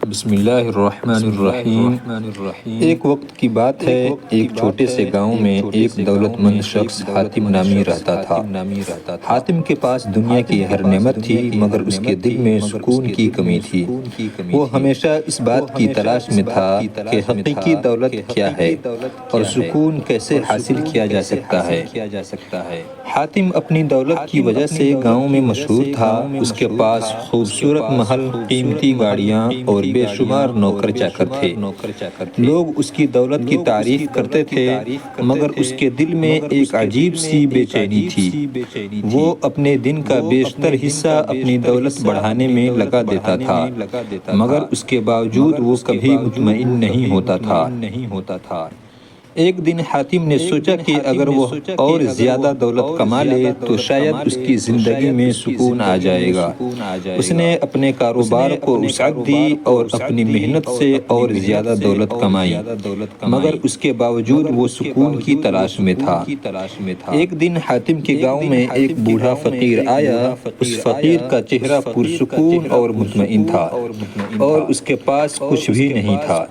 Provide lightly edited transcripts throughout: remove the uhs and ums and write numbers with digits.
بسم اللہ الرحمن الرحیم۔ ایک وقت کی بات ہے، ایک چھوٹے سے گاؤں میں ایک دولت مند شخص حاتم نامی رہتا تھا۔ حاتم کے پاس دنیا کی ہر نعمت تھی، مگر اس کے دل میں سکون کی کمی تھی۔ وہ ہمیشہ اس بات کی تلاش میں تھا کہ حقیقی دولت کیا ہے اور سکون کیسے حاصل کیا جا سکتا ہے۔ حاتم اپنی دولت کی وجہ سے گاؤں میں مشہور تھا۔ اس کے پاس خوبصورت محل، قیمتی گاڑیاں اور بے شمار نوکر چاکر تھے۔ لوگ اس کی دولت کی تعریف کرتے تھے، مگر اس کے دل میں ایک عجیب سی بے چینی تھی۔ وہ اپنے دن کا بیشتر حصہ اپنی دولت بڑھانے میں لگا دیتا تھا، مگر اس کے باوجود وہ کبھی مطمئن نہیں ہوتا تھا۔ ایک دن حاتم نے سوچا کہ اگر وہ اور زیادہ دولت کما لے تو شاید اس کی زندگی میں سکون آ جائے گا۔ اس نے اپنے کاروبار کو وسعت دی اور اپنی محنت سے اور زیادہ دولت کمائی، مگر اس کے باوجود وہ سکون کی تلاش میں تھا۔ ایک دن حاتم کے گاؤں میں ایک بوڑھا فقیر آیا۔ اس فقیر کا چہرہ پرسکون اور مطمئن تھا اور اس کے پاس کچھ بھی نہیں تھا،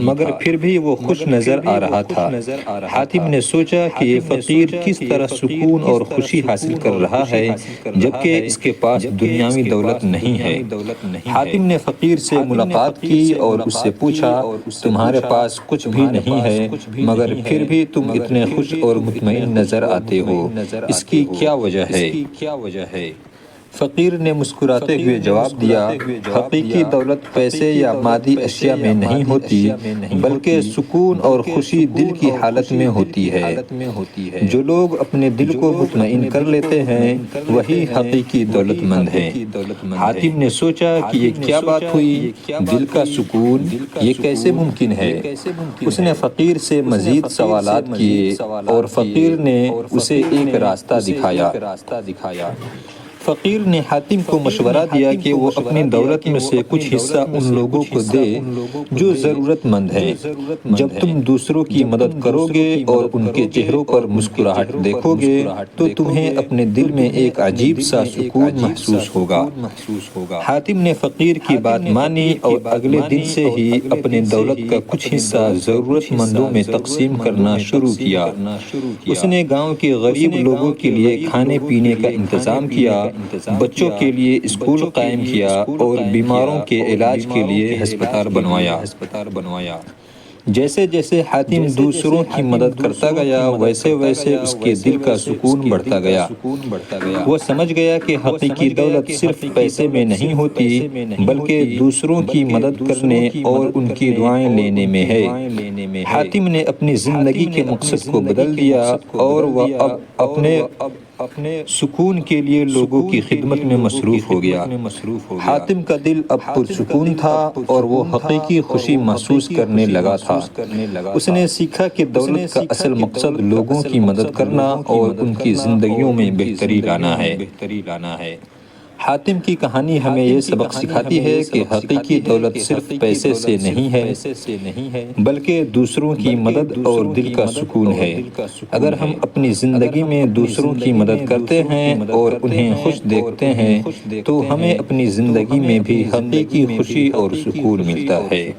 مگر پھر بھی وہ خوش نظر آ رہا تھا۔ حاتم نے سوچا کہ یہ فقیر کس طرح سکون اور خوشی حاصل کر رہا ہے جبکہ اس کے پاس دنیاوی دولت نہیں ہے۔ حاتم نے فقیر سے ملاقات کی اور اس سے پوچھا، تمہارے پاس کچھ بھی نہیں ہے مگر پھر بھی تم اتنے خوش اور مطمئن نظر آتے ہو، اس کی کیا وجہ ہے؟ فقیر نے مسکراتے ہوئے جواب دیا، حقیقی دولت پیسے یا مادی اشیاء میں نہیں ہوتی، بلکہ سکون اور خوشی دل کی حالت میں ہوتی ہے۔ جو لوگ اپنے دل کو مطمئن کر لیتے ہیں وہی حقیقی دولت مند ہیں۔ حاتم نے سوچا کہ یہ کیا بات ہوئی، دل کا سکون، یہ کیسے ممکن ہے؟ اس نے فقیر سے مزید سوالات کیے اور فقیر نے اسے ایک راستہ دکھایا۔ فقیر نے حاتم کو مشورہ دیا کہ وہ اپنی دولت میں سے کچھ حصہ ان لوگوں کو دے جو ضرورت مند ہیں۔ جب تم دوسروں کی مدد کرو گے اور ان کے چہروں پر مسکراہٹ دیکھو گے تو تمہیں اپنے دل میں ایک عجیب سا سکون محسوس ہوگا۔ حاتم نے فقیر کی بات مانی اور اگلے دن سے ہی اپنے دولت کا کچھ حصہ ضرورت مندوں میں تقسیم کرنا شروع کیا۔ اس نے گاؤں کے غریب لوگوں کے لیے کھانے پینے کا انتظام کیا، بچوں کے لیے اسکول قائم کیا اور بیماروں کے علاج کے لیے ہسپتال بنوایا۔ جیسے جیسے حاتم دوسروں کی مدد کرتا گیا ویسے ویسے اس کے دل کا سکون بڑھتا گیا۔ وہ سمجھ گیا کہ حقیقی دولت صرف پیسے میں نہیں ہوتی بلکہ دوسروں کی مدد کرنے اور ان کی دعائیں لینے میں ہے۔ حاتم نے اپنی زندگی کے مقصد کو بدل دیا اور وہ اب اپنے سکون کے لیے لوگوں کی خدمت میں مصروف ہو گیا۔ حاتم کا دل اب پرسکون تھا اور وہ حقیقی خوشی محسوس کرنے لگا تھا۔ اس نے سیکھا کہ دولت کا اصل مقصد لوگوں کی مدد کرنا اور ان کی زندگیوں میں بہتری لانا ہے۔ حاتم کی کہانی ہمیں یہ سبق سکھاتی ہے کہ حقیقی دولت صرف پیسے سے نہیں ہے بلکہ دوسروں کی مدد اور دل کا سکون ہے۔ اگر ہم اپنی زندگی میں دوسروں کی مدد کرتے ہیں اور انہیں خوش دیکھتے ہیں تو ہمیں اپنی زندگی میں بھی حقیقی خوشی اور سکون ملتا ہے۔